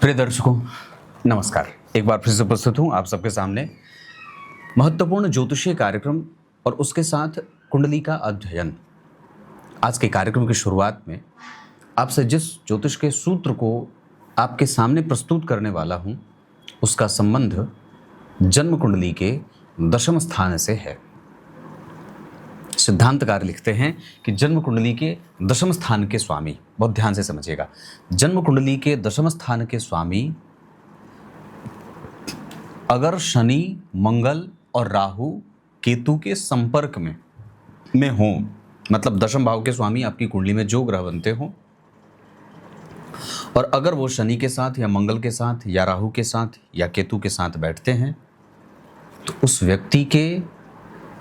प्रिय दर्शकों, नमस्कार। एक बार फिर से उपस्थित हूँ आप सबके सामने महत्वपूर्ण ज्योतिषीय कार्यक्रम और उसके साथ कुंडली का अध्ययन। आज के कार्यक्रम की शुरुआत में आपसे जिस ज्योतिष के सूत्र को आपके सामने प्रस्तुत करने वाला हूँ, उसका संबंध जन्म कुंडली के दशम स्थान से है। सिद्धांतकार लिखते हैं कि जन्म कुंडली के दशम स्थान के स्वामी, बहुत ध्यान से समझिएगा, जन्म कुंडली के दशम स्थान के स्वामी अगर शनि, मंगल और राहु केतु के संपर्क में हो, मतलब दशम भाव के स्वामी आपकी कुंडली में जो ग्रह बनते हो, और अगर वो शनि के साथ या मंगल के साथ या राहु के साथ या केतु के साथ बैठते हैं, तो उस व्यक्ति के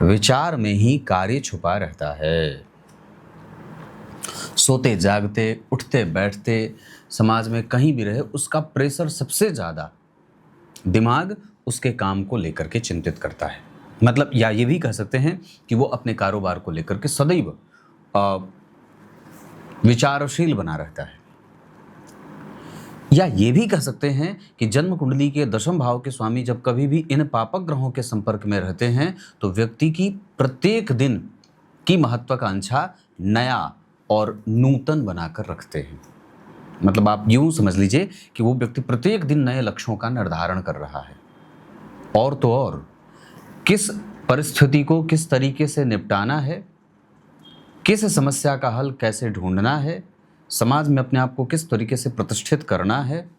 विचार में ही कार्य छुपा रहता है। सोते जागते, उठते बैठते, समाज में कहीं भी रहे, उसका प्रेशर सबसे ज़्यादा दिमाग उसके काम को लेकर के चिंतित करता है। मतलब या ये भी कह सकते हैं कि वो अपने कारोबार को लेकर के सदैव विचारशील बना रहता है। या ये भी कह सकते हैं कि जन्म कुंडली के दशम भाव के स्वामी जब कभी भी इन पापक ग्रहों के संपर्क में रहते हैं, तो व्यक्ति की प्रत्येक दिन की महत्वाकांक्षा नया और नूतन बनाकर रखते हैं। मतलब आप यूं समझ लीजिए कि वो व्यक्ति प्रत्येक दिन नए लक्ष्यों का निर्धारण कर रहा है। और तो और किस परिस्थिति को किस तरीके से निपटाना है, किस समस्या का हल कैसे ढूंढना है, समाज में अपने आप को किस तरीके से प्रतिष्ठित करना है,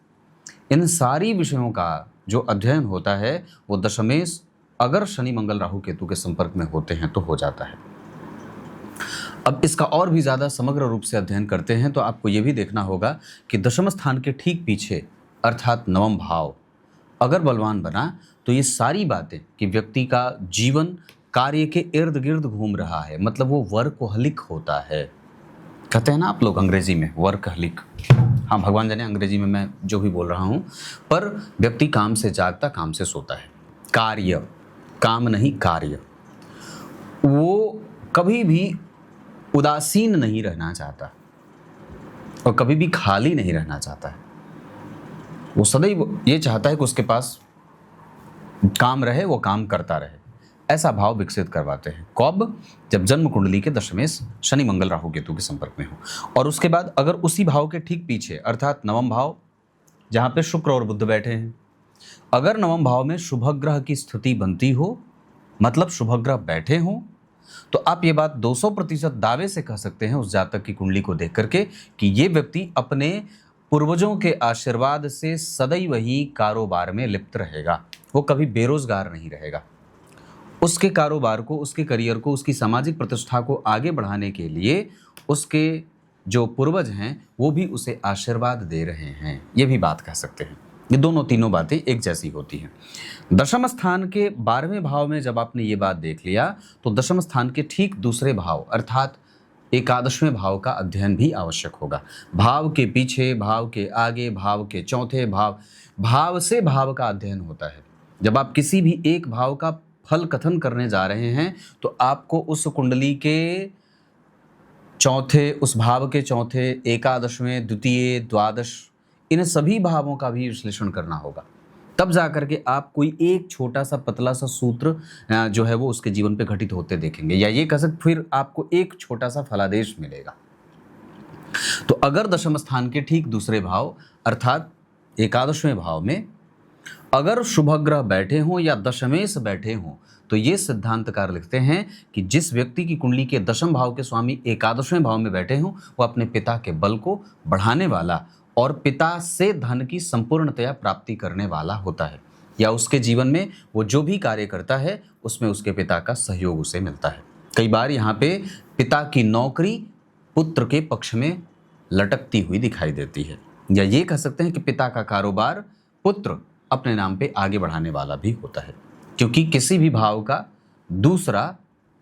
इन सारी विषयों का जो अध्ययन होता है वो दशमेश अगर शनि, मंगल, राहु, केतु के संपर्क में होते हैं तो हो जाता है। अब इसका और भी ज़्यादा समग्र रूप से अध्ययन करते हैं तो आपको ये भी देखना होगा कि दशम स्थान के ठीक पीछे अर्थात नवम भाव अगर बलवान बना, तो ये सारी बातें कि व्यक्ति का जीवन कार्य के इर्द गिर्द घूम रहा है, मतलब वो वर्कहोलिक होता है। कहते हैं ना आप लोग अंग्रेजी में वर्कहोलिक। हाँ, भगवान जाने अंग्रेजी में मैं जो भी बोल रहा हूँ, पर व्यक्ति काम से जागता, काम से सोता है। कार्य, काम नहीं कार्य। वो कभी भी उदासीन नहीं रहना चाहता और कभी भी खाली नहीं रहना चाहता है। वो सदैव ये चाहता है कि उसके पास काम रहे, वो काम करता रहे। ऐसा भाव विकसित करवाते हैं। कब? जब जन्म कुंडली के दशमेश शनि, मंगल, राहु, केतु के संपर्क में हो। और उसके बाद अगर उसी भाव के ठीक पीछे अर्थात नवम भाव जहाँ पे शुक्र और बुध बैठे हैं, अगर नवम भाव में शुभ ग्रह की स्थिति बनती हो, मतलब शुभ ग्रह बैठे हों, तो आप ये बात 200% दावे से कह सकते हैं उस जातक की कुंडली को देख करके कि ये व्यक्ति अपने पूर्वजों के आशीर्वाद से सदैव ही कारोबार में लिप्त रहेगा। वो कभी बेरोजगार नहीं रहेगा। उसके कारोबार को, उसके करियर को, उसकी सामाजिक प्रतिष्ठा को आगे बढ़ाने के लिए उसके जो पूर्वज हैं वो भी उसे आशीर्वाद दे रहे हैं, ये भी बात कह सकते हैं। ये दोनों तीनों बातें एक जैसी होती हैं। दशम स्थान के 12वें भाव में जब आपने ये बात देख लिया, तो दशम स्थान के ठीक दूसरे भाव अर्थात एकादशवें भाव का अध्ययन भी आवश्यक होगा। भाव के पीछे, भाव के आगे, भाव के चौथे भाव, भाव से भाव का अध्ययन होता है। जब आप किसी भी एक भाव का फल कथन करने जा रहे हैं, तो आपको उस कुंडली के चौथे, उस भाव के चौथे, एकादशवें, द्वितीय, द्वादश, इन सभी भावों का भी विश्लेषण करना होगा। तब जाकर के आप कोई एक छोटा सा पतला सा सूत्र जो है वो उसके जीवन पे घटित होते देखेंगे, या ये कह सकते फिर आपको एक छोटा सा फलादेश मिलेगा। तो अगर दशम स्थान के ठीक दूसरे भाव अर्थात एकादशवें भाव में अगर शुभ ग्रह बैठे हों या दशमेश बैठे हों, तो ये सिद्धांतकार लिखते हैं कि जिस व्यक्ति की कुंडली के दशम भाव के स्वामी एकादशवें भाव में बैठे हों, वो अपने पिता के बल को बढ़ाने वाला और पिता से धन की संपूर्णतया प्राप्ति करने वाला होता है, या उसके जीवन में वो जो भी कार्य करता है उसमें उसके पिता का सहयोग उसे मिलता है। कई बार यहाँ पे पिता की नौकरी पुत्र के पक्ष में लटकती हुई दिखाई देती है, या ये कह सकते हैं कि पिता का कारोबार पुत्र अपने नाम पे आगे बढ़ाने वाला भी होता है, क्योंकि किसी भी भाव का दूसरा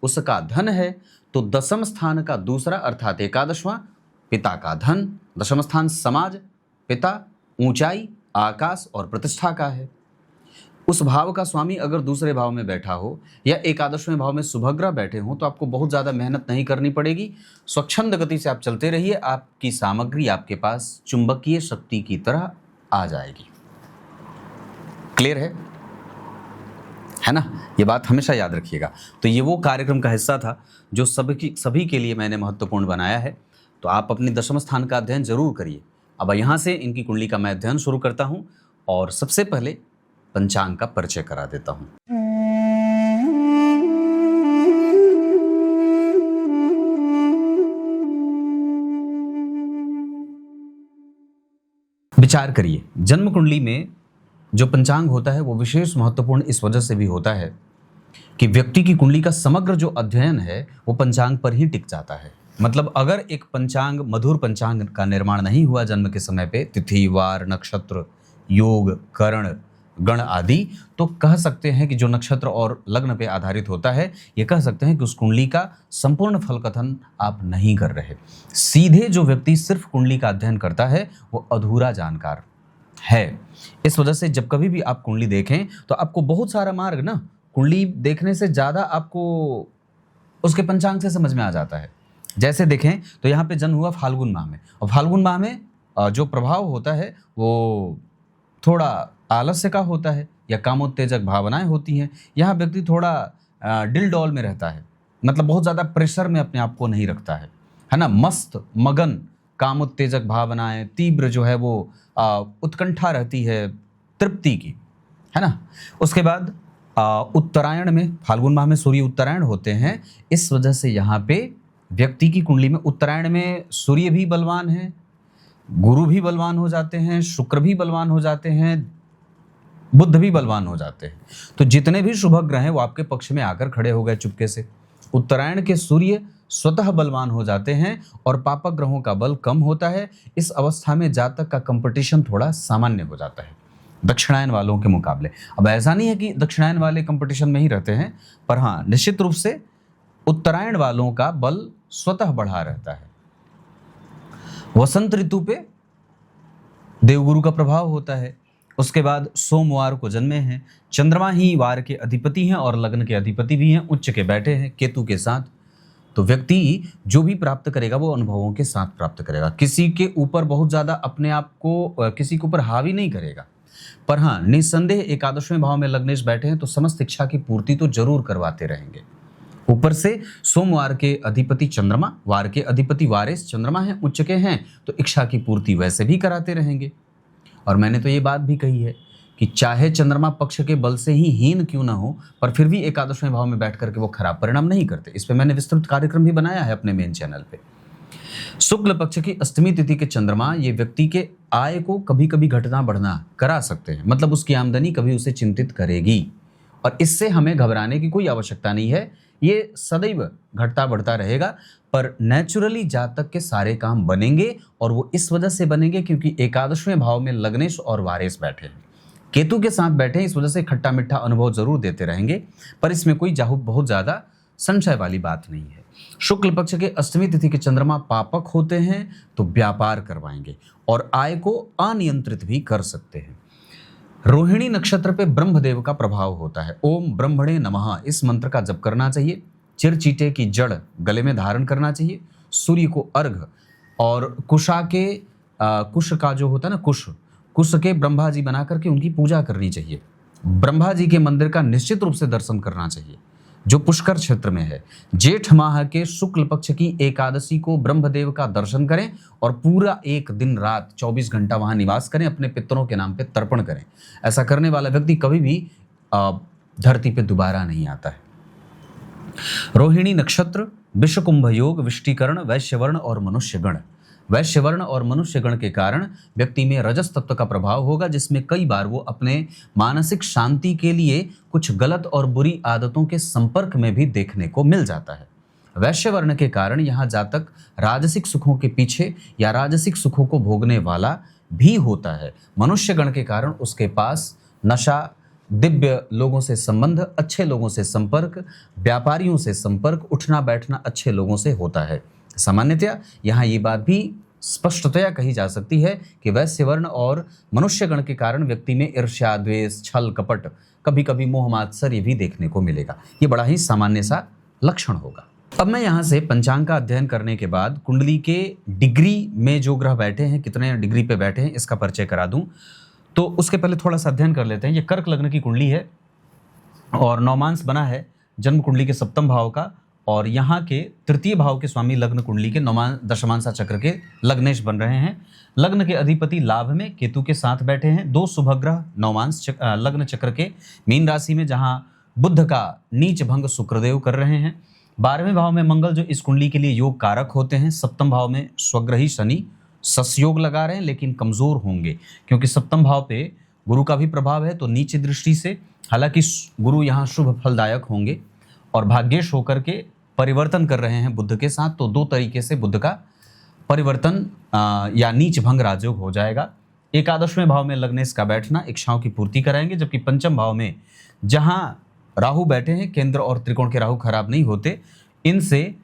उसका धन है, तो दशम स्थान का दूसरा अर्थात एकादशवां पिता का धन, दशम स्थान समाज, पिता, ऊंचाई, आकाश और प्रतिष्ठा का है। उस भाव का स्वामी अगर दूसरे भाव में बैठा हो या एकादशवें भाव में शुभग्रह बैठे हों, तो आपको बहुत ज़्यादा मेहनत नहीं करनी पड़ेगी। स्वच्छंद गति से आप चलते रहिए। आपकी सामग्री आपके पास चुंबकीय शक्ति की तरह आ जाएगी। क्लियर है ना? ये बात हमेशा याद रखिएगा। तो ये वो कार्यक्रम का हिस्सा था जो सभी के लिए मैंने महत्वपूर्ण बनाया है। तो आप अपनी दशम स्थान का अध्ययन जरूर करिए। अब यहाँ से इनकी कुंडली का मैं अध्ययन शुरू करता हूँ और सबसे पहले पंचांग का परिचय करा देता हूँ। विचार करिए, जन्म कुंडली में जो पंचांग होता है वो विशेष महत्वपूर्ण इस वजह से भी होता है कि व्यक्ति की कुंडली का समग्र जो अध्ययन है वो पंचांग पर ही टिक जाता है। मतलब अगर एक पंचांग, मधुर पंचांग का निर्माण नहीं हुआ जन्म के समय पे, तिथि, वार, नक्षत्र, योग, करण, गण आदि, तो कह सकते हैं कि जो नक्षत्र और लग्न पे आधारित होता है, ये कह सकते हैं कि उस कुंडली का संपूर्ण फल कथन आप नहीं कर रहे। सीधे जो व्यक्ति सिर्फ कुंडली का अध्ययन करता है वो अधूरा जानकार है। इस वजह से जब कभी भी आप कुंडली देखें तो आपको बहुत सारा मार्ग ना कुंडली देखने से ज़्यादा आपको उसके पंचांग से समझ में आ जाता है। जैसे देखें तो यहाँ पे जन्म हुआ फाल्गुन माह में, और फाल्गुन माह में जो प्रभाव होता है वो थोड़ा आलस्य का होता है या कामोत्तेजक भावनाएं होती हैं। यहाँ व्यक्ति थोड़ा डिल डॉल में रहता है, मतलब बहुत ज़्यादा प्रेशर में अपने आप को नहीं रखता है ना। मस्त मगन कामोत्तेजक भावनाएं, तीव्र जो है वो उत्कंठा रहती है तृप्ति की, है ना। उसके बाद उत्तरायण में, फाल्गुन माह में सूर्य उत्तरायण होते हैं। इस वजह से यहाँ पे व्यक्ति की कुंडली में उत्तरायण में सूर्य भी बलवान है, गुरु भी बलवान हो जाते हैं, शुक्र भी बलवान हो जाते हैं, बुध भी बलवान हो जाते हैं। तो जितने भी शुभ ग्रह हैं वो आपके पक्ष में आकर खड़े हो गए चुपके से। उत्तरायण के सूर्य स्वतः बलवान हो जाते हैं और पापक ग्रहों का बल कम होता है। इस अवस्था में जातक का कंपटीशन थोड़ा सामान्य हो जाता है दक्षिणायन वालों के मुकाबले। अब ऐसा नहीं है कि दक्षिणायन वाले कंपटीशन में ही रहते हैं, पर हाँ निश्चित रूप से उत्तरायण वालों का बल स्वतः बढ़ा रहता है। वसंत ऋतु पे देवगुरु का प्रभाव होता है। उसके बाद सोमवार को जन्मे हैं, चंद्रमा ही वार के अधिपति हैं और लग्न के अधिपति भी हैं, उच्च के बैठे हैं केतु के साथ। तो व्यक्ति जो भी प्राप्त करेगा वो अनुभवों के साथ प्राप्त करेगा। किसी के ऊपर बहुत ज़्यादा अपने आप को किसी के ऊपर हावी नहीं करेगा, पर हाँ निस्संदेह एकादशवें भाव में लग्नेश बैठे हैं तो समस्त इच्छा की पूर्ति तो जरूर करवाते रहेंगे। ऊपर से सोमवार के अधिपति चंद्रमा, वार के अधिपति वारेस चंद्रमा है, उच्च के हैं, तो इच्छा की पूर्ति वैसे भी कराते रहेंगे। और मैंने तो ये बात भी कही है कि चाहे चंद्रमा पक्ष के बल से ही हीन क्यों ना हो, पर फिर भी एकादशवें भाव में बैठ करके वो खराब परिणाम नहीं करते। इस पे मैंने विस्तृत कार्यक्रम भी बनाया है अपने मेन चैनल पे। शुक्ल पक्ष की अष्टमी तिथि के चंद्रमा ये व्यक्ति के आय को कभी कभी घटना बढ़ना करा सकते हैं, मतलब उसकी आमदनी कभी उसे चिंतित करेगी, और इससे हमें घबराने की कोई आवश्यकता नहीं है। ये सदैव घटता बढ़ता रहेगा, पर नेचुरली जातक के सारे काम बनेंगे, और वो इस वजह से बनेंगे क्योंकि एकादशवें भाव में लग्नेश और वारेस बैठे हैं, केतु के साथ बैठे हैं। इस वजह से खट्टा मीठा अनुभव जरूर देते रहेंगे, पर इसमें कोई बहुत ज़्यादा संशय वाली बात नहीं है। शुक्ल पक्ष के अष्टमी तिथि के चंद्रमा पापक होते हैं तो व्यापार करवाएंगे और आय को अनियंत्रित भी कर सकते हैं। रोहिणी नक्षत्र पे ब्रह्मदेव का प्रभाव होता है। ओम ब्रह्मणे नमः इस मंत्र का जप करना चाहिए। चिरचीटे की जड़ गले में धारण करना चाहिए। सूर्य को अर्घ और कुश का जो होता है ना, कुश के ब्रह्मा जी बना करके उनकी पूजा करनी चाहिए। ब्रह्मा जी के मंदिर का निश्चित रूप से दर्शन करना चाहिए जो पुष्कर क्षेत्र में है। जेठ माह के शुक्ल पक्ष की एकादशी को ब्रह्मदेव का दर्शन करें और पूरा एक दिन रात 24 घंटा वहां निवास करें, अपने पितरों के नाम पे तर्पण करें। ऐसा करने वाला व्यक्ति कभी भी धरती पे दोबारा नहीं आता है। रोहिणी नक्षत्र, विषकुंभ योग, विष्टिकरण, वैश्यवर्ण और मनुष्यगण। वैश्यवर्ण और मनुष्यगण के कारण व्यक्ति में रजस तत्व का प्रभाव होगा, जिसमें कई बार वो अपने मानसिक शांति के लिए कुछ गलत और बुरी आदतों के संपर्क में भी देखने को मिल जाता है। वैश्यवर्ण के कारण यहाँ जातक राजसिक सुखों के पीछे या राजसिक सुखों को भोगने वाला भी होता है। मनुष्यगण के कारण उसके पास नशा, दिव्य लोगों से संबंध, अच्छे लोगों से संपर्क, व्यापारियों से संपर्क, उठना बैठना अच्छे लोगों से होता है। सामान्यतया यहाँ ये बात भी स्पष्टतया कही जा सकती है कि वैश्यवर्ण और मनुष्यगण के कारण व्यक्ति में ईर्ष्या, द्वेष, छल, कपट, कभी कभी मोह मात्सर्य भी देखने को मिलेगा। ये बड़ा ही सामान्य सा लक्षण होगा। अब मैं यहाँ से पंचांग का अध्ययन करने के बाद कुंडली के डिग्री में जो ग्रह बैठे हैं, कितने डिग्री पे बैठे हैं, इसका परिचय करा दूं। तो उसके पहले थोड़ा सा अध्ययन कर लेते हैं। ये कर्क लग्न की कुंडली है और नवमांश बना है जन्म कुंडली के सप्तम भाव का, और यहाँ के तृतीय भाव के स्वामी लग्न कुंडली के दशमांशा चक्र के लग्नेश बन रहे हैं। लग्न के अधिपति लाभ में केतु के साथ बैठे हैं। दो शुभ ग्रह नवमांश लग्न चक्र के मीन राशि में, जहाँ बुध का नीच भंग शुक्रदेव कर रहे हैं। 12वें भाव में मंगल जो इस कुंडली के लिए योग कारक होते हैं। सप्तम भाव में स्वग्रही शनि ससयोग लगा रहे हैं, लेकिन कमजोर होंगे क्योंकि सप्तम भाव पे गुरु का भी प्रभाव है। तो नीच दृष्टि से हालांकि गुरु यहाँ शुभ फलदायक होंगे और भाग्येश होकर के परिवर्तन कर रहे हैं बुध के साथ। तो दो तरीके से बुध का परिवर्तन या नीच भंग राजयोग हो जाएगा। एकादशवें भाव में लग्नेश का बैठना इच्छाओं की पूर्ति कराएंगे, जबकि पंचम भाव में जहां राहु बैठे हैं, केंद्र और त्रिकोण के राहु खराब नहीं होते, इनसे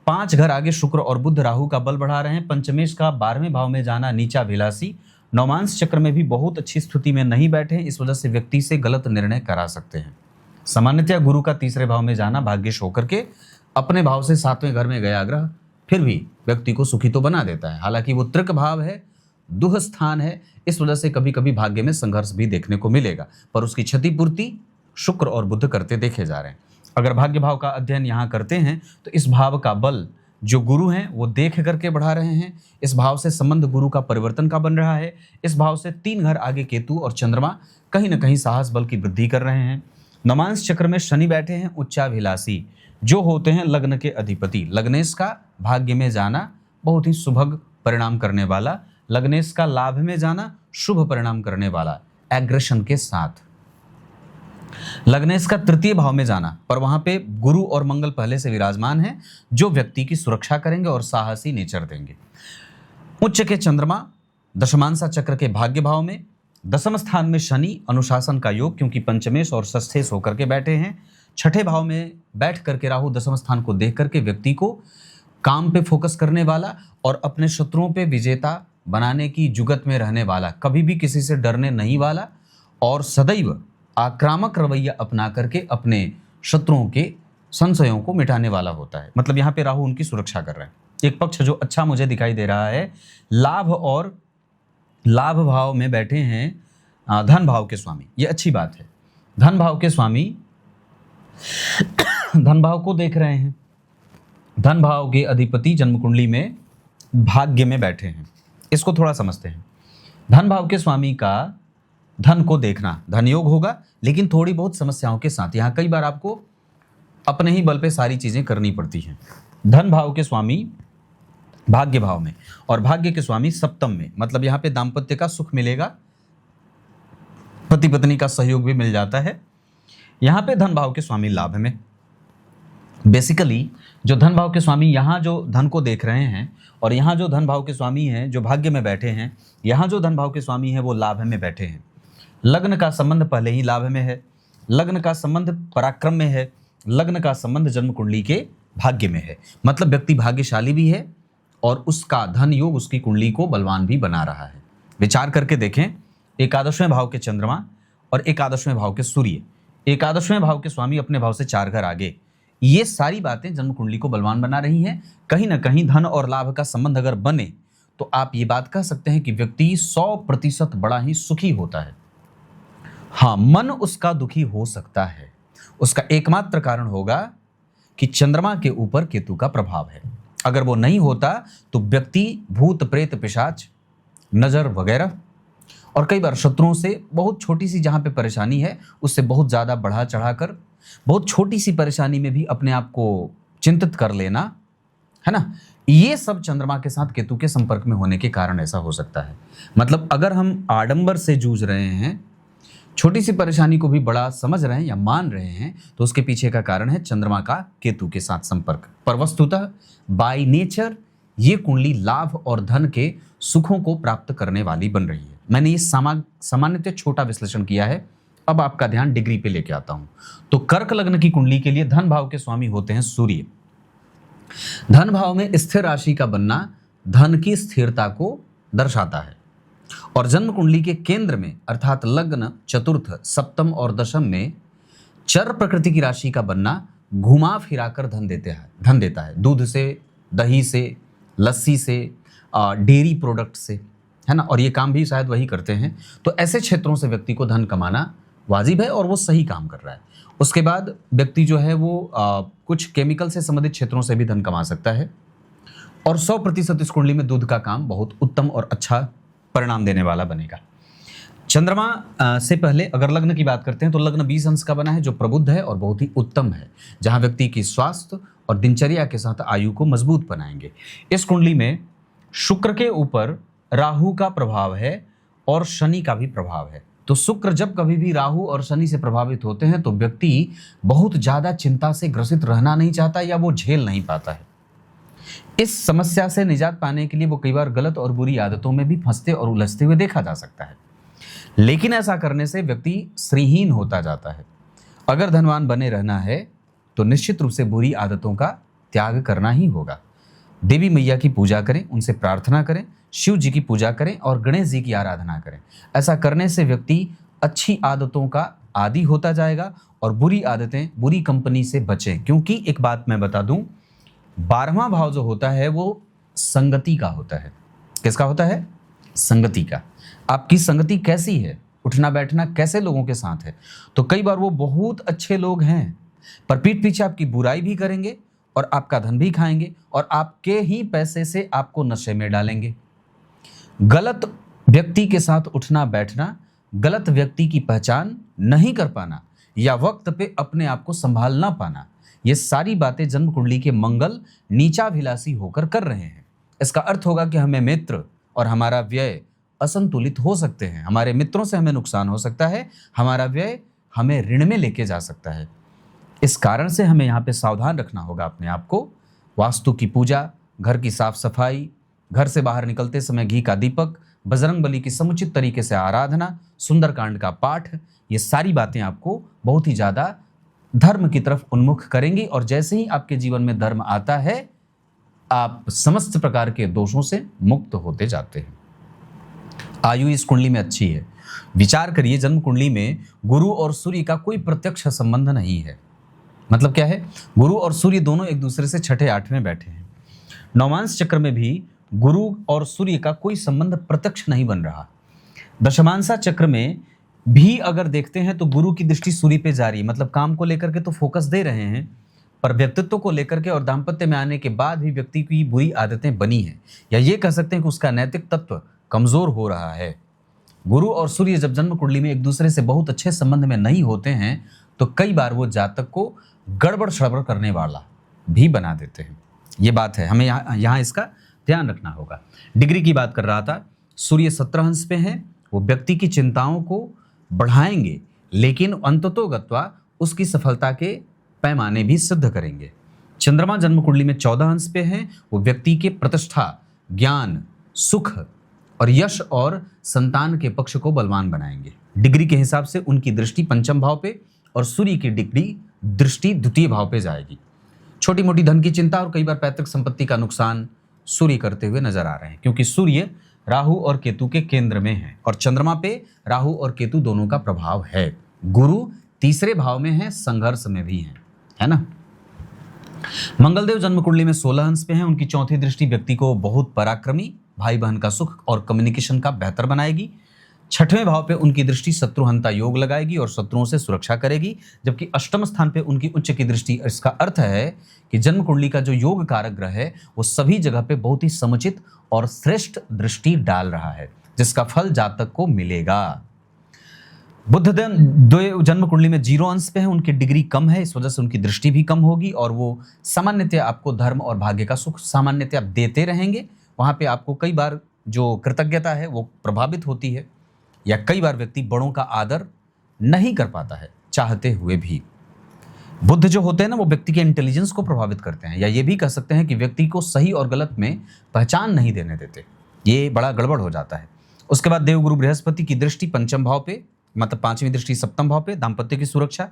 5 घर आगे शुक्र और बुध राहु का बल बढ़ा रहे हैं। पंचमेश का 12वें भाव में जाना नीचाभिलाषी नवमांश चक्र में भी बहुत अच्छी स्थिति में नहीं बैठे हैं, इस वजह से व्यक्ति से गलत निर्णय करा सकते हैं। सामान्यतः गुरु का तीसरे भाव में जाना भाग्येश होकर के अपने भाव से 7वें घर में गया ग्रह फिर भी व्यक्ति को सुखी तो बना देता है। हालांकि वो त्रिक भाव है, दुह स्थान है, इस वजह से कभी कभी भाग्य में संघर्ष भी देखने को मिलेगा, पर उसकी क्षतिपूर्ति शुक्र और बुध करते देखे जा रहे हैं। अगर भाग्य भाव का अध्ययन यहाँ करते हैं तो इस भाव का बल जो गुरु हैं वो देख करके बढ़ा रहे हैं। इस भाव से संबंध गुरु का परिवर्तन का बन रहा है। इस भाव से 3 घर आगे केतु और चंद्रमा कहीं ना कहीं साहस बल की वृद्धि कर रहे हैं। नवमांश चक्र में शनि बैठे हैं उच्चाभिलाषी, जो होते हैं लग्न के अधिपति। लग्नेश का भाग्य में जाना बहुत ही शुभ परिणाम करने वाला, लग्नेश का लाभ में जाना शुभ परिणाम करने वाला एग्रेशन के साथ। लग्नेश का तृतीय भाव में जाना, पर वहां पे गुरु और मंगल पहले से विराजमान हैं, जो व्यक्ति की सुरक्षा करेंगे और साहसी नेचर देंगे। उच्च के चंद्रमा दशमांशा चक्र के भाग्य भाव में, दसम स्थान में शनि अनुशासन का योग, क्योंकि पंचमेश और षष्ठेश होकर के बैठे हैं। छठे भाव में बैठ करके राहु दसम स्थान को देख करके व्यक्ति को काम पे फोकस करने वाला और अपने शत्रुओं पे विजेता बनाने की जुगत में रहने वाला, कभी भी किसी से डरने नहीं वाला और सदैव आक्रामक रवैया अपना करके अपने शत्रुओं के संशयों को मिटाने वाला होता है। मतलब यहाँ पे राहु उनकी सुरक्षा कर रहे हैं। एक पक्ष जो अच्छा मुझे दिखाई दे रहा है, लाभ और लाभ भाव में बैठे हैं धन भाव के स्वामी, ये अच्छी बात है। धन भाव के स्वामी धन भाव को देख रहे हैं। धन भाव के अधिपति जन्म कुंडली में भाग्य में बैठे हैं, इसको थोड़ा समझते हैं। धन भाव के स्वामी का धन को देखना, धन योग होगा लेकिन थोड़ी बहुत समस्याओं के साथ। यहाँ कई बार आपको अपने ही बल पे सारी चीजें करनी पड़ती हैं। धन भाव के स्वामी भाग्य भाव में और भाग्य के स्वामी सप्तम में, मतलब यहाँ पे दाम्पत्य का सुख मिलेगा, पति पत्नी का सहयोग भी मिल जाता है। यहाँ पे धन भाव के स्वामी लाभ में। बेसिकली जो धन भाव के स्वामी यहाँ जो धन को देख रहे हैं और यहाँ जो धन भाव के स्वामी हैं जो भाग्य में बैठे हैं, यहाँ जो धन भाव के स्वामी हैं वो लाभ में बैठे हैं। लग्न का संबंध पहले ही लाभ में है, लग्न का संबंध पराक्रम में है, लग्न का संबंध जन्म कुंडली के भाग्य में है। मतलब व्यक्ति भाग्यशाली भी है और उसका धन योग उसकी कुंडली को बलवान भी बना रहा है। विचार करके देखें, एकादशवें भाव के चंद्रमा और एकादशवें भाव के सूर्य, एकादशवें भाव के स्वामी अपने भाव से 4 घर आगे, ये सारी बातें जन्म कुंडली को बलवान बना रही हैं। कहीं ना कहीं धन और लाभ का संबंध अगर बने तो आप ये बात कह सकते हैं कि व्यक्ति 100% बड़ा ही सुखी होता है। हाँ, मन उसका दुखी हो सकता है। उसका एकमात्र कारण होगा कि चंद्रमा के ऊपर केतु का प्रभाव है। अगर वो नहीं होता तो व्यक्ति भूत प्रेत पिशाच नजर वगैरह और कई बार शत्रुओं से बहुत छोटी सी जहां पे परेशानी है उससे बहुत ज्यादा बढ़ा चढ़ाकर बहुत छोटी सी परेशानी में भी अपने आप को चिंतित कर लेना, है ना, ये सब चंद्रमा के साथ केतु के संपर्क में होने के कारण ऐसा हो सकता है। मतलब अगर हम आडंबर से जूझ रहे हैं, छोटी सी परेशानी को भी बड़ा समझ रहे हैं या मान रहे हैं, तो उसके पीछे का कारण है चंद्रमा का केतु के साथ संपर्क। पर वस्तुतः बाय नेचर ये कुंडली लाभ और धन के सुखों को प्राप्त करने वाली बन रही है। मैंने ये सामान्यतः छोटा विश्लेषण किया है। अब आपका ध्यान डिग्री पे लेके आता हूं। तो कर्क लग्न की कुंडली के लिए धन भाव के स्वामी होते हैं सूर्य। धन भाव में स्थिर राशि का बनना धन की स्थिरता को दर्शाता है और जन्म कुंडली के केंद्र में अर्थात लग्न, चतुर्थ, सप्तम और दशम में चर प्रकृति की राशि का बनना घुमा फिराकर धन देता है। दूध से, दही से, लस्सी से, डेयरी प्रोडक्ट से, है ना, और ये काम भी शायद वही करते हैं। तो ऐसे क्षेत्रों से व्यक्ति को धन कमाना वाजिब है और वो सही काम कर रहा है। उसके बाद व्यक्ति जो है वो कुछ केमिकल से संबंधित क्षेत्रों से भी धन कमा सकता है। और 100% इस कुंडली में दूध का काम बहुत उत्तम और अच्छा परिणाम देने वाला बनेगा। चंद्रमा से पहले अगर लग्न की बात करते हैं तो लग्न 20 अंश का बना है, जो प्रबुद्ध है और बहुत ही उत्तम है, जहां व्यक्ति की स्वास्थ्य और दिनचर्या के साथ आयु को मजबूत बनाएंगे। इस कुंडली में शुक्र के ऊपर राहु का प्रभाव है और शनि का भी प्रभाव है। तो शुक्र जब कभी भी राहु और शनि से प्रभावित होते हैं तो व्यक्ति बहुत ज्यादा चिंता से ग्रसित रहना नहीं चाहता या वो झेल नहीं पाता है। इस समस्या से निजात पाने के लिए वो कई बार गलत और बुरी आदतों में भी फंसते और उलझते हुए देखा जा सकता है। लेकिन ऐसा करने से व्यक्ति श्रीहीन होता जाता है। अगर धनवान बने रहना है तो निश्चित रूप से बुरी आदतों का त्याग करना ही होगा। देवी मैया की पूजा करें, उनसे प्रार्थना करें, शिव जी की पूजा करें और गणेश जी की आराधना करें। ऐसा करने से व्यक्ति अच्छी आदतों का आदी होता जाएगा और बुरी आदतें, बुरी कंपनी से बचें। क्योंकि एक बात मैं बता दूं, 12वां भाव जो होता है वो संगति का होता है। किसका होता है? संगति का। आपकी संगति कैसी है, उठना बैठना कैसे लोगों के साथ है। तो कई बार वो बहुत अच्छे लोग हैं पर पीठ पीछे आपकी बुराई भी करेंगे और आपका धन भी खाएंगे और आपके ही पैसे से आपको नशे में डालेंगे। गलत व्यक्ति के साथ उठना बैठना, गलत व्यक्ति की पहचान नहीं कर पाना या वक्त पे अपने आप को संभाल ना पाना, ये सारी बातें जन्म कुंडली के मंगल नीचाभिलाषी होकर कर रहे हैं। इसका अर्थ होगा कि हमें मित्र और हमारा व्यय असंतुलित हो सकते हैं। हमारे मित्रों से हमें नुकसान हो सकता है, हमारा व्यय हमें ऋण में लेके जा सकता है। इस कारण से हमें यहाँ पे सावधान रखना होगा अपने आप को। वास्तु की पूजा, घर की साफ सफाई, घर से बाहर निकलते समय घी का दीपक, बजरंग बली की समुचित तरीके से आराधना, सुंदरकांड का पाठ, ये सारी बातें आपको बहुत ही ज़्यादा धर्म की तरफ उन्मुख करेंगी। और जैसे ही आपके जीवन में धर्म आता है, आप समस्त प्रकार के दोषों से मुक्त होते जाते हैं। आयु इस कुंडली में अच्छी है। विचार करिए, जन्म कुंडली में गुरु और सूर्य का कोई प्रत्यक्ष संबंध नहीं है। मतलब क्या है? गुरु और सूर्य दोनों एक दूसरे से 6ठे 8वें बैठे हैं। नवमांश चक्र में भी गुरु और सूर्य का कोई संबंध प्रत्यक्ष नहीं बन रहा। दशमांशा चक्र में भी अगर देखते हैं तो गुरु की दृष्टि सूर्य पे जा रही है। मतलब काम को लेकर के तो फोकस दे रहे हैं, पर व्यक्तित्व को लेकर के और दाम्पत्य में आने के बाद भी व्यक्ति की बुरी आदतें बनी हैं, या ये कह सकते हैं कि उसका नैतिक तत्व कमजोर हो रहा है। गुरु और सूर्य जब जन्म कुंडली में एक दूसरे से बहुत अच्छे संबंध में नहीं होते हैं तो कई बार वो जातक को गड़बड़ सड़बड़ करने वाला भी बना देते हैं। ये बात है, हमें यहाँ इसका ध्यान रखना होगा। डिग्री की बात कर रहा था। सूर्य 17 अंश पे हैं, वो व्यक्ति की चिंताओं को बढ़ाएंगे लेकिन अंततोगत्वा उसकी सफलता के पैमाने भी सिद्ध करेंगे। चंद्रमा जन्म कुंडली में 14 अंश पे हैं, वो व्यक्ति के प्रतिष्ठा, ज्ञान, सुख और यश और संतान के पक्ष को बलवान बनाएंगे। डिग्री के हिसाब से उनकी दृष्टि 5वें भाव पे और सूर्य की डिग्री दृष्टि 2य भाव पे जाएगी। छोटी मोटी धन की चिंता और कई बार पैतृक संपत्ति का नुकसान सूर्य करते हुए नजर आ रहे हैं, क्योंकि सूर्य राहु और केतु के केंद्र में है और चंद्रमा पे राहु और केतु दोनों का प्रभाव है। गुरु 3रे भाव में है, संघर्ष में भी है ना। मंगलदेव जन्म कुंडली में 16 अंश पे हैं, उनकी 4थी दृष्टि व्यक्ति को बहुत पराक्रमी, भाई बहन का सुख और कम्युनिकेशन का बेहतर बनाएगी। 6वें भाव पे उनकी दृष्टि शत्रुहंता योग लगाएगी और शत्रुओं से सुरक्षा करेगी, जबकि 8वें स्थान पे उनकी उच्च की दृष्टि। इसका अर्थ है कि जन्म कुंडली का जो योग कारक ग्रह है वो सभी जगह पे बहुत ही समुचित और श्रेष्ठ दृष्टि डाल रहा है, जिसका फल जातक को मिलेगा। बुध देव जन्म कुंडली में 0 अंश पे है, उनकी डिग्री कम है, इस वजह से उनकी दृष्टि भी कम होगी और वो सामान्यतः आपको धर्म और भाग्य का सुख सामान्यतः देते रहेंगे। वहाँ पे आपको कई बार जो कृतज्ञता है वो प्रभावित होती है, या कई बार व्यक्ति बड़ों का आदर नहीं कर पाता है चाहते हुए भी। बुध जो होते हैं ना, वो व्यक्ति के इंटेलिजेंस को प्रभावित करते हैं, या ये भी कह सकते हैं कि व्यक्ति को सही और गलत में पहचान नहीं देने देते। ये बड़ा गड़बड़ हो जाता है। उसके बाद देवगुरु बृहस्पति की दृष्टि 5वें भाव पे, मतलब 5वीं दृष्टि 7वें भाव पे, दाम्पत्य की सुरक्षा।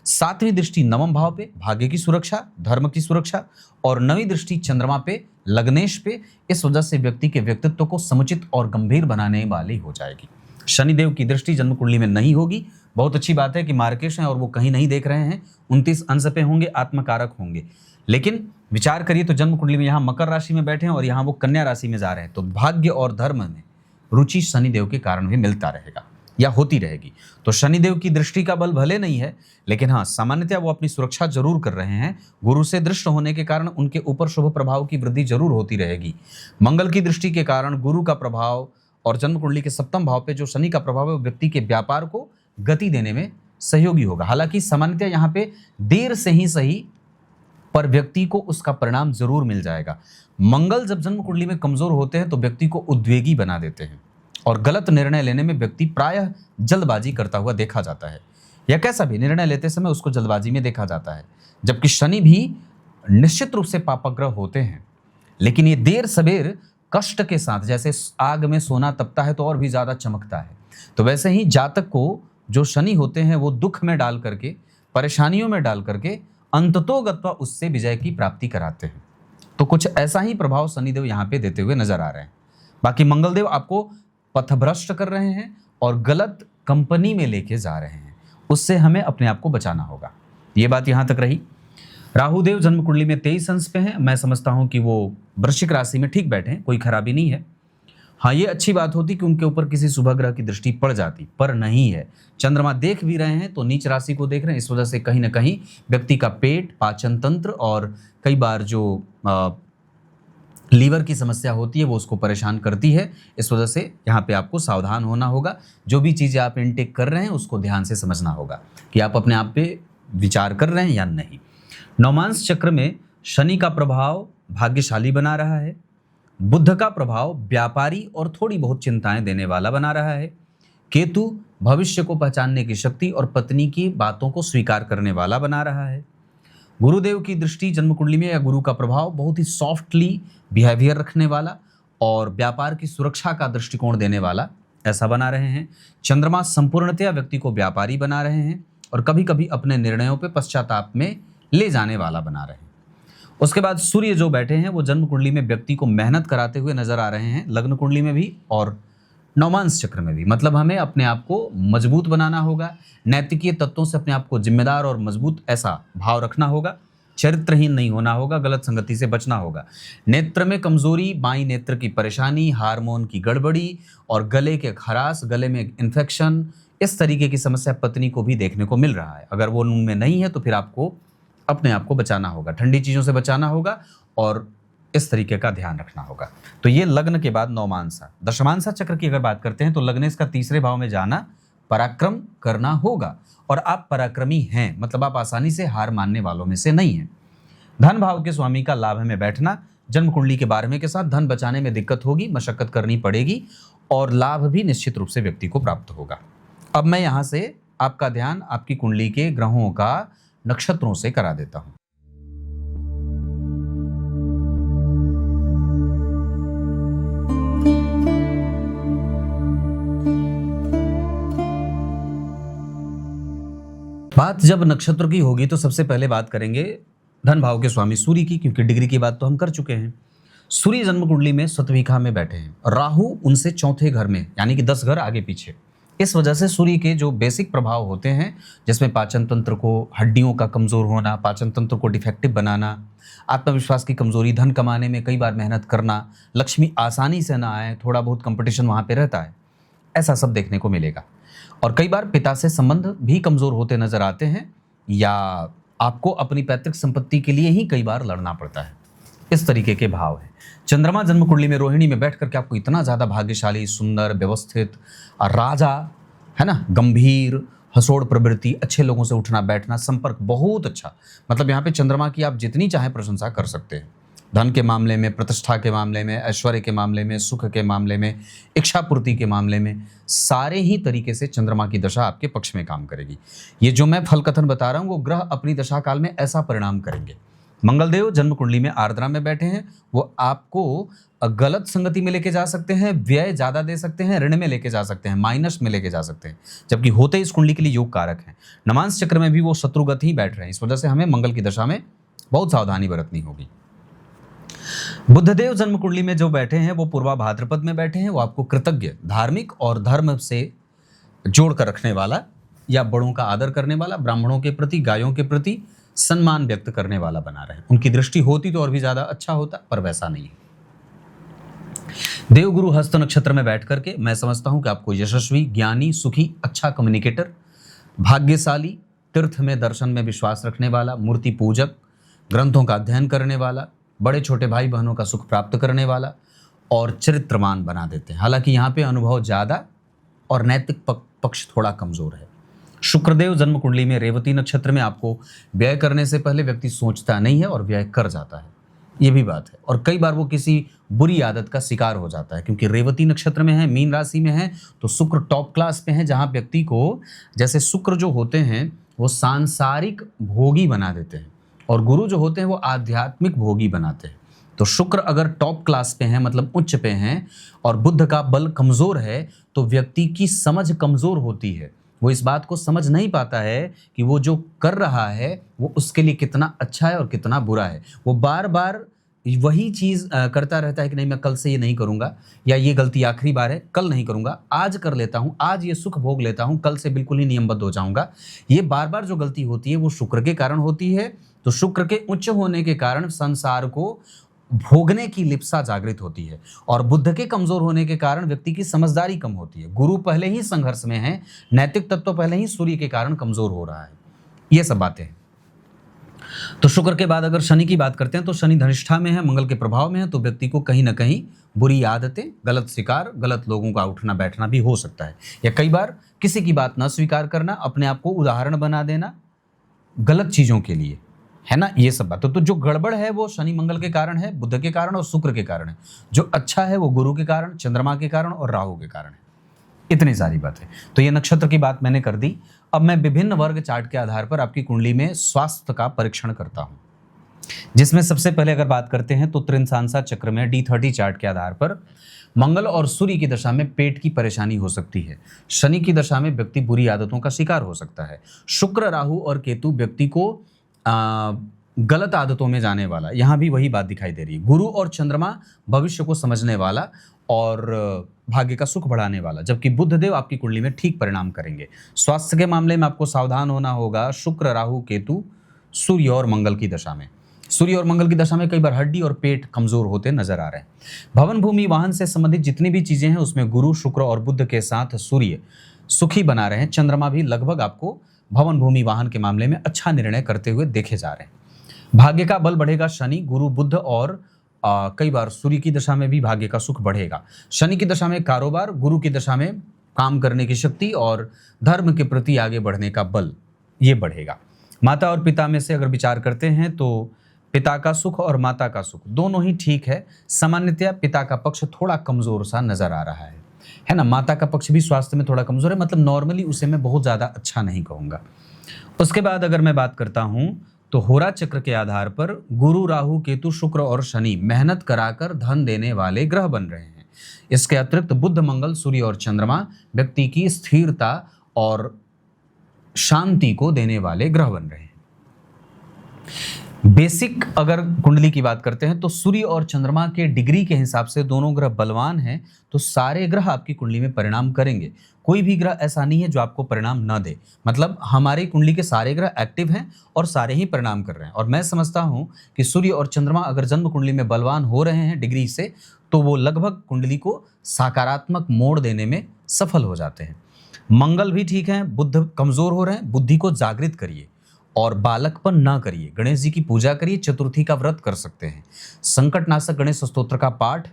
7वीं दृष्टि 9वें भाव पे, भाग्य की सुरक्षा, धर्म की सुरक्षा। और 9वीं दृष्टि चंद्रमा पे, लग्नेश पे। इस वजह से व्यक्ति के व्यक्तित्व को समुचित और गंभीर बनाने वाली हो जाएगी। शनिदेव की दृष्टि जन्म कुंडली में नहीं होगी। बहुत अच्छी बात है कि मार्केश हैं और वो कहीं नहीं देख रहे हैं, 29 अंश पे होंगे, आत्मकारक होंगे। लेकिन विचार करिए तो जन्म कुंडली में यहाँ मकर राशि में बैठे हैं और यहाँ वो कन्या राशि में जा रहे हैं, तो भाग्य और धर्म में रुचि शनिदेव के कारण भी मिलता रहेगा या होती रहेगी। तो शनिदेव की दृष्टि का बल भले नहीं है, लेकिन हाँ सामान्यतः वो अपनी सुरक्षा जरूर कर रहे हैं। गुरु से दृष्ट होने के कारण उनके ऊपर शुभ प्रभाव की वृद्धि जरूर होती रहेगी। मंगल की दृष्टि के कारण गुरु का प्रभाव और जन्म कुंडली के सप्तम भाव पे जो शनि का प्रभाव है, वो व्यक्ति के व्यापार को गति देने में सहयोगी होगा। हालांकि सामान्यतः यहाँ पे देर से ही सही, पर व्यक्ति को उसका परिणाम जरूर मिल जाएगा। मंगल जब जन्म कुंडली में कमजोर होते हैं तो व्यक्ति को उद्वेगी बना देते हैं और गलत निर्णय लेने में व्यक्ति प्रायः जल्दबाजी करता हुआ देखा जाता है, या कैसा भी निर्णय लेते समय उसको जल्दबाजी में देखा जाता है। जबकि शनि भी निश्चित रूप से पापग्रह होते हैं, लेकिन ये देर सवेर कष्ट के साथ, जैसे आग में सोना तपता है तो और भी ज्यादा चमकता है, तो वैसे ही जातक को जो शनि होते हैं वो दुख में डाल करके, परेशानियों में डाल करके अंततोगत्वा उससे विजय की प्राप्ति कराते हैं। तो कुछ ऐसा ही प्रभाव शनिदेव यहाँ पे देते हुए नजर आ रहे हैं। बाकी मंगलदेव आपको पथभ्रष्ट कर रहे हैं और गलत कंपनी में लेके जा रहे हैं, उससे हमें अपने आप को बचाना होगा। ये बात यहाँ तक रही। राहुदेव जन्म कुंडली में 23 अंश पे हैं। मैं समझता हूँ कि वो वृश्चिक राशि में ठीक बैठे हैं, कोई खराबी नहीं है। हाँ, ये अच्छी बात होती कि उनके ऊपर किसी शुभ ग्रह की दृष्टि पड़ जाती, पर नहीं है। चंद्रमा देख भी रहे हैं तो नीच राशि को देख रहे हैं, इस वजह से कहीं ना कहीं व्यक्ति का पेट, पाचन तंत्र और कई बार जो लीवर की समस्या होती है वो उसको परेशान करती है। इस वजह से यहाँ पे आपको सावधान होना होगा। जो भी चीज़ें आप इनटेक कर रहे हैं उसको ध्यान से समझना होगा कि आप अपने आप पे विचार कर रहे हैं या नहीं। नवमांश चक्र में शनि का प्रभाव भाग्यशाली बना रहा है। बुध का प्रभाव व्यापारी और थोड़ी बहुत चिंताएं देने वाला बना रहा है। केतु भविष्य को पहचानने की शक्ति और पत्नी की बातों को स्वीकार करने वाला बना रहा है। गुरुदेव की दृष्टि जन्म कुंडली में या गुरु का प्रभाव बहुत ही सॉफ्टली बिहेवियर रखने वाला और व्यापार की सुरक्षा का दृष्टिकोण देने वाला ऐसा बना रहे हैं। चंद्रमा संपूर्णतया व्यक्ति को व्यापारी बना रहे हैं और कभी कभी अपने निर्णयों पर पश्चाताप में ले जाने वाला बना रहे हैं। उसके बाद सूर्य जो बैठे हैं वो जन्म कुंडली में व्यक्ति को मेहनत कराते हुए नजर आ रहे हैं, लग्न कुंडली में भी और नवमांश चक्र में भी। मतलब हमें अपने आप को मजबूत बनाना होगा, नैतिकीय तत्वों से अपने आप को जिम्मेदार और मजबूत ऐसा भाव रखना होगा, चरित्रहीन नहीं होना होगा, गलत संगति से बचना होगा। नेत्र में कमजोरी, बाईं नेत्र की परेशानी, हार्मोन की गड़बड़ी और गले के खराश, गले में इन्फेक्शन, इस तरीके की समस्या पत्नी को भी देखने को मिल रहा है। अगर वो उनमें नहीं है तो फिर आपको अपने आप को बचाना होगा, ठंडी चीज़ों से बचाना होगा और इस तरीके का ध्यान रखना होगा। तो ये लग्न के बाद नवमांसा। दशमांसा चक्र की अगर बात करते हैं तो लग्न इसका तीसरे भाव में जाना, पराक्रम करना होगा और आप पराक्रमी हैं, मतलब आप आसानी से हार मानने वालों में से नहीं हैं। धन भाव के स्वामी का लाभ में बैठना, जन्म कुंडली के 12वें के साथ धन बचाने में दिक्कत होगी, मशक्कत करनी पड़ेगी और लाभ भी निश्चित रूप से व्यक्ति को प्राप्त होगा। अब मैं यहाँ से आपका ध्यान आपकी कुंडली के ग्रहों का नक्षत्रों से करा देता हूं। बात जब नक्षत्र की होगी तो सबसे पहले बात करेंगे धन भाव के स्वामी सूर्य की, क्योंकि डिग्री की बात तो हम कर चुके हैं। सूर्य जन्म कुंडली में सतविखा में बैठे हैं, राहु उनसे चौथे घर में, यानी कि 10 घर आगे पीछे। इस वजह से सूर्य के जो बेसिक प्रभाव होते हैं, जिसमें पाचन तंत्र को, हड्डियों का कमजोर होना, पाचन तंत्र को डिफेक्टिव बनाना, आत्मविश्वास की कमजोरी, धन कमाने में कई बार मेहनत करना, लक्ष्मी आसानी से ना आए, थोड़ा बहुत कंपटीशन वहाँ पे रहता है, ऐसा सब देखने को मिलेगा। और कई बार पिता से संबंध भी कमजोर होते नजर आते हैं, या आपको अपनी पैतृक संपत्ति के लिए ही कई बार लड़ना पड़ता है। इस तरीके के भाव है। चंद्रमा जन्म कुंडली में रोहिणी में बैठ करके आपको इतना ज़्यादा भाग्यशाली, सुंदर, व्यवस्थित राजा, है ना, गंभीर, हसोड़ प्रवृत्ति, अच्छे लोगों से उठना बैठना, संपर्क बहुत अच्छा। मतलब यहाँ पे चंद्रमा की आप जितनी चाहे प्रशंसा कर सकते हैं। धन के मामले में, प्रतिष्ठा के मामले में, ऐश्वर्य के मामले में, सुख के मामले में, इच्छा पूर्ति के मामले में, सारे ही तरीके से चंद्रमा की दशा आपके पक्ष में काम करेगी। ये जो मैं फल कथन बता रहा हूँ वो ग्रह अपनी दशा काल में ऐसा परिणाम करेंगे। मंगलदेव जन्म कुंडली में आर्द्रा में बैठे हैं, वो आपको गलत संगति में लेके जा सकते हैं, व्यय ज्यादा दे सकते हैं, ऋण में लेके जा सकते हैं, माइनस में लेके जा सकते हैं, जबकि होते इस कुंडली के लिए योग कारक हैं। नवांश चक्र में भी वो शत्रुगत ही बैठ रहे हैं, इस वजह से हमें मंगल की दशा में बहुत सावधानी बरतनी होगी। बुद्धदेव जन्म कुंडली में जो बैठे हैं वो पूर्वा भाद्रपद में बैठे हैं, वो आपको कृतज्ञ, धार्मिक और धर्म से जोड़ कर रखने वाला या बड़ों का आदर करने वाला, ब्राह्मणों के प्रति, गायों के प्रति सम्मान व्यक्त करने वाला बना रहे। उनकी दृष्टि होती तो और भी ज्यादा अच्छा होता, पर वैसा नहीं है। देवगुरु हस्त नक्षत्र में बैठ करके मैं समझता हूं कि आपको यशस्वी, ज्ञानी, सुखी, अच्छा कम्युनिकेटर, भाग्यशाली, तीर्थ में दर्शन में विश्वास रखने वाला, मूर्ति पूजक, ग्रंथों का अध्ययन करने वाला, बड़े छोटे भाई बहनों का सुख प्राप्त करने वाला और चरित्रवान बना देते हैं। हालांकि यहाँ पे अनुभव ज्यादा और नैतिक पक्ष थोड़ा कमजोर है। शुक्रदेव जन्म कुंडली में रेवती नक्षत्र में आपको व्यय करने से पहले व्यक्ति सोचता नहीं है और व्यय कर जाता है, ये भी बात है। और कई बार वो किसी बुरी आदत का शिकार हो जाता है, क्योंकि रेवती नक्षत्र में है, मीन राशि में है, तो शुक्र टॉप क्लास पे है, जहां व्यक्ति को, जैसे शुक्र जो होते हैं वो सांसारिक भोगी बना देते हैं और गुरु जो होते हैं वो आध्यात्मिक भोगी बनाते हैं। तो शुक्र अगर टॉप क्लास पे है, मतलब उच्च पे हैं, और बुध का बल कमजोर है, तो व्यक्ति की समझ कमजोर होती है। वो इस बात को समझ नहीं पाता है कि वो जो कर रहा है वो उसके लिए कितना अच्छा है और कितना बुरा है। वो बार बार वही चीज करता रहता है कि नहीं, मैं कल से ये नहीं करूंगा, या ये गलती आखिरी बार है, कल नहीं करूंगा, आज कर लेता हूं, आज ये सुख भोग लेता हूं, कल से बिल्कुल ही नियमबद्ध हो जाऊंगा। ये बार बार जो गलती होती है वो शुक्र के कारण होती है। तो शुक्र के उच्च होने के कारण संसार को भोगने की लिप्सा जागृत होती है, और बुध के कमजोर होने के कारण व्यक्ति की समझदारी कम होती है। गुरु पहले ही संघर्ष में है, नैतिक तत्व पहले ही सूर्य के कारण कमजोर हो रहा है। ये सब बातें हैं। तो शुक्र के बाद अगर शनि की बात करते हैं तो शनि धनिष्ठा में है, मंगल के प्रभाव में है, तो व्यक्ति को कहीं ना कहीं बुरी आदतें, गलत शिकार, गलत लोगों का उठना बैठना भी हो सकता है, या कई बार किसी की बात न स्वीकार करना, अपने आप को उदाहरण बना देना गलत चीजों के लिए, है ना। ये सब बात तो जो गड़बड़ है वो शनि मंगल के कारण है, बुध के कारण और शुक्र के कारण है। जो अच्छा है वो गुरु के कारण, चंद्रमा के कारण और राहु के कारण है। इतनी सारी बातें। तो ये नक्षत्र की बात मैंने कर दी। अब मैं विभिन्न वर्ग चार्ट के आधार पर आपकी कुंडली में स्वास्थ्य का परीक्षण करता हूं, जिसमें सबसे पहले अगर बात करते हैं तो त्रिनसांसा चक्र में D30 चार्ट के आधार पर मंगल और सूर्य की दशा में पेट की परेशानी हो सकती है। शनि की दशा में व्यक्ति बुरी आदतों का शिकार हो सकता है। शुक्र, राहु और केतु व्यक्ति को गलत आदतों में जाने वाला, यहां भी वही बात दिखाई दे रही है। गुरु और चंद्रमा भविष्य को समझने वाला और भाग्य का सुख बढ़ाने वाला, जबकि बुधदेव आपकी कुंडली में ठीक परिणाम करेंगे। स्वास्थ्य के मामले में आपको सावधान होना होगा शुक्र, राहु, केतु, सूर्य और मंगल की दशा में। सूर्य और मंगल की दशा में कई बार हड्डी और पेट कमजोर होते नजर आ रहे हैं। भवन, भूमि, वाहन से संबंधित जितनी भी चीजें हैं उसमें गुरु, शुक्र और बुध के साथ सूर्य सुखी बना रहे हैं। चंद्रमा भी लगभग आपको भवन, भूमि, वाहन के मामले में अच्छा निर्णय करते हुए देखे जा रहे हैं। भाग्य का बल बढ़ेगा। शनि, गुरु, बुध और कई बार सूर्य की दशा में भी भाग्य का सुख बढ़ेगा। शनि की दशा में कारोबार, गुरु की दशा में काम करने की शक्ति और धर्म के प्रति आगे बढ़ने का बल, ये बढ़ेगा। माता और पिता में से अगर विचार करते हैं तो पिता का सुख और माता का सुख दोनों ही ठीक है। सामान्यतया पिता का पक्ष थोड़ा कमजोर सा नजर आ रहा है ना। माता का पक्ष भी स्वास्थ्य में थोड़ा कमजोर है, मतलब नॉर्मली उसे मैं बहुत ज्यादा अच्छा नहीं कहूंगा। उसके बाद अगर मैं बात करता हूं तो होरा चक्र के आधार पर गुरु, राहु, केतु, शुक्र और शनि मेहनत कराकर धन देने वाले ग्रह बन रहे हैं। इसके अतिरिक्त बुध, मंगल, सूर्य और चंद्रमा व्यक्ति की स्थिरता और शांति को देने वाले ग्रह बन रहे हैं। बेसिक अगर कुंडली की बात करते हैं तो सूर्य और चंद्रमा के डिग्री के हिसाब से दोनों ग्रह बलवान हैं, तो सारे ग्रह आपकी कुंडली में परिणाम करेंगे। कोई भी ग्रह ऐसा नहीं है जो आपको परिणाम ना दे, मतलब हमारी कुंडली के सारे ग्रह एक्टिव हैं और सारे ही परिणाम कर रहे हैं। और मैं समझता हूं कि सूर्य और चंद्रमा अगर जन्म कुंडली में बलवान हो रहे हैं डिग्री से, तो वो लगभग कुंडली को सकारात्मक मोड़ देने में सफल हो जाते हैं। मंगल भी ठीक है, बुध कमजोर हो रहे हैं, बुद्धि को जागृत करिए और बालकपन ना करिए। गणेश जी की पूजा करिए, चतुर्थी का व्रत कर सकते हैं। संकटनाशक गणेश स्तोत्र का पाठ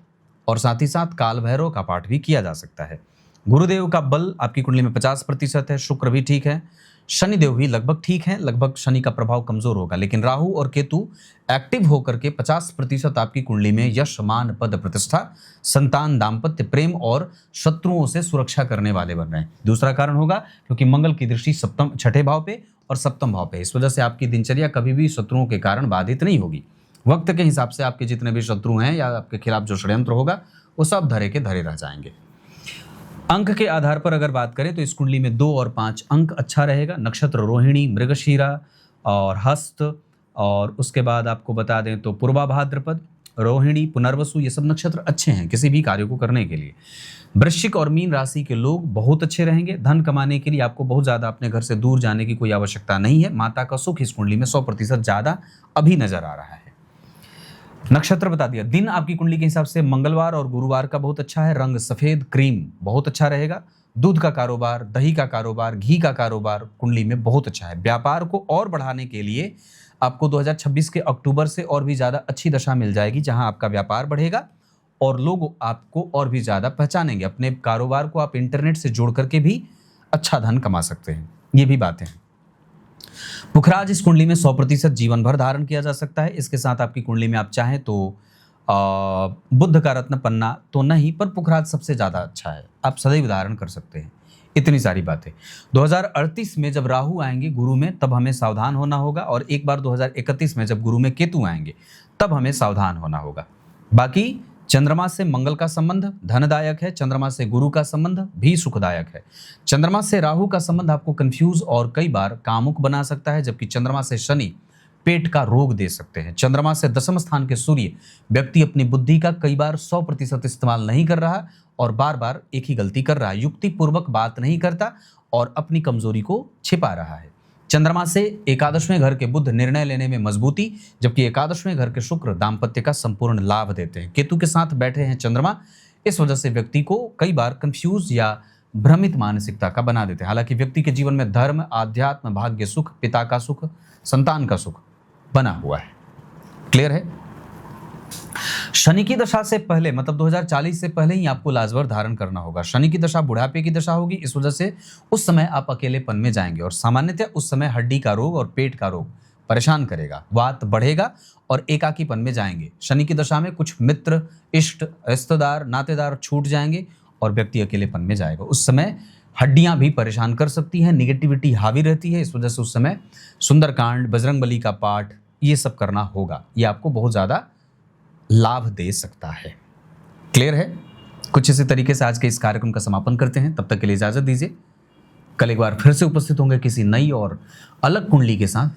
और साथ ही साथ काल भैरव का पाठ भी किया जा सकता है। गुरुदेव का बल आपकी कुंडली में 50% है। शुक्र भी ठीक है, शनिदेव भी लगभग ठीक है, लगभग शनि का प्रभाव कमजोर होगा। लेकिन राहु और केतु एक्टिव होकर के 50% आपकी कुंडली में यश, मान, पद, प्रतिष्ठा, संतान, दाम्पत्य, प्रेम और शत्रुओं से सुरक्षा करने वाले बन रहे हैं। दूसरा कारण होगा क्योंकि मंगल की दृष्टि छठे भाव पे और सप्तम भाव पे, इस वजह से आपकी दिनचर्या कभी भी शत्रुओं के कारण बाधित नहीं होगी। वक्त के हिसाब से आपके जितने भी शत्रु हैं या आपके खिलाफ जो षड्यंत्र होगा वो सब धरे के धरे रह जाएंगे। अंक के आधार पर अगर बात करें तो इस कुंडली में 2 और 5 अंक अच्छा रहेगा। नक्षत्र रोहिणी, मृगशीरा और हस्त, और उसके बाद आपको बता दें तो पूर्वा भाद्रपद, रोहिणी, पुनर्वसु, ये सब नक्षत्र अच्छे हैं किसी भी कार्य को करने के लिए। वृश्चिक और मीन राशि के लोग बहुत अच्छे रहेंगे। धन कमाने के लिए आपको बहुत ज़्यादा अपने घर से दूर जाने की कोई आवश्यकता नहीं है। माता का सुख इस कुंडली में 100% ज़्यादा अभी नजर आ रहा है। नक्षत्र बता दिया। दिन आपकी कुंडली के हिसाब से मंगलवार और गुरुवार का बहुत अच्छा है। रंग सफेद क्रीम बहुत अच्छा रहेगा। दूध का कारोबार, दही का कारोबार, घी का कारोबार कुंडली में बहुत अच्छा है। व्यापार को और बढ़ाने के लिए आपको 2026 के अक्टूबर से और भी ज़्यादा अच्छी दशा मिल जाएगी, जहां आपका व्यापार बढ़ेगा और लोग आपको और भी ज़्यादा पहचानेंगे। अपने कारोबार को आप इंटरनेट से जोड़ करके भी अच्छा धन कमा सकते हैं। ये भी बातें हैं। पुखराज इस कुंडली में 100% जीवन भर धारण किया जा सकता है। इसके साथ आपकी कुंडली में आप चाहें तो बुद्ध का रत्न पन्ना तो नहीं, पर पुखराज सबसे ज़्यादा अच्छा है, आप सदैव धारण कर सकते हैं। इतनी सारी बातें। 2038 में जब राहु आएंगे गुरु में, तब हमें सावधान होना होगा, और एक बार 2031 में जब गुरु में केतु आएंगे तब हमें सावधान होना होगा। बाकी चंद्रमा से मंगल का संबंध धनदायक है। चंद्रमा से गुरु का संबंध भी सुखदायक है। चंद्रमा से राहु का संबंध आपको कंफ्यूज और कई बार कामुक बना सकता है, जबकि चंद्रमा से शनि पेट का रोग दे सकते हैं। चंद्रमा से दशम स्थान के सूर्य व्यक्ति अपनी बुद्धि का कई बार 100% इस्तेमाल नहीं कर रहा और बार बार एक ही गलती कर रहा है, युक्ति पूर्वक बात नहीं करता और अपनी कमजोरी को छिपा रहा है। चंद्रमा से एकादशवें घर के बुध निर्णय लेने में मजबूती, जबकि एकादशवें घर के शुक्र दाम्पत्य का संपूर्ण लाभ देते हैं। केतु के साथ बैठे हैं चंद्रमा, इस वजह से व्यक्ति को कई बार कंफ्यूज या भ्रमित मानसिकता का बना देते हैं। हालांकि व्यक्ति के जीवन में धर्म, आध्यात्म, भाग्य सुख, पिता का सुख, संतान का सुख बना हुआ है। क्लियर है? शनि की दशा से पहले, मतलब 2040 से पहले ही आपको लाजवर धारण करना होगा। शनि की दशा बुढ़ापे की दशा होगी, इस वजह से उस समय आप अकेलेपन में जाएंगे और सामान्यतः उस समय हड्डी का रोग और पेट का रोग परेशान करेगा, वात बढ़ेगा और एकाकीपन में जाएंगे। शनि की दशा में कुछ मित्र, इष्ट, रिश्तेदार, नातेदार छूट जाएंगे और व्यक्ति अकेलेपन में जाएगा। उस समय हड्डियां भी परेशान कर सकती हैं, निगेटिविटी हावी रहती है, इस वजह से उस समय सुंदरकांड, बजरंगबली का पाठ, ये सब करना होगा। ये आपको बहुत ज़्यादा लाभ दे सकता है। क्लियर है? कुछ इसी तरीके से आज के इस कार्यक्रम का समापन करते हैं। तब तक के लिए इजाजत दीजिए। कल एक बार फिर से उपस्थित होंगे किसी नई और अलग कुंडली के साथ।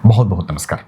बहुत बहुत नमस्कार।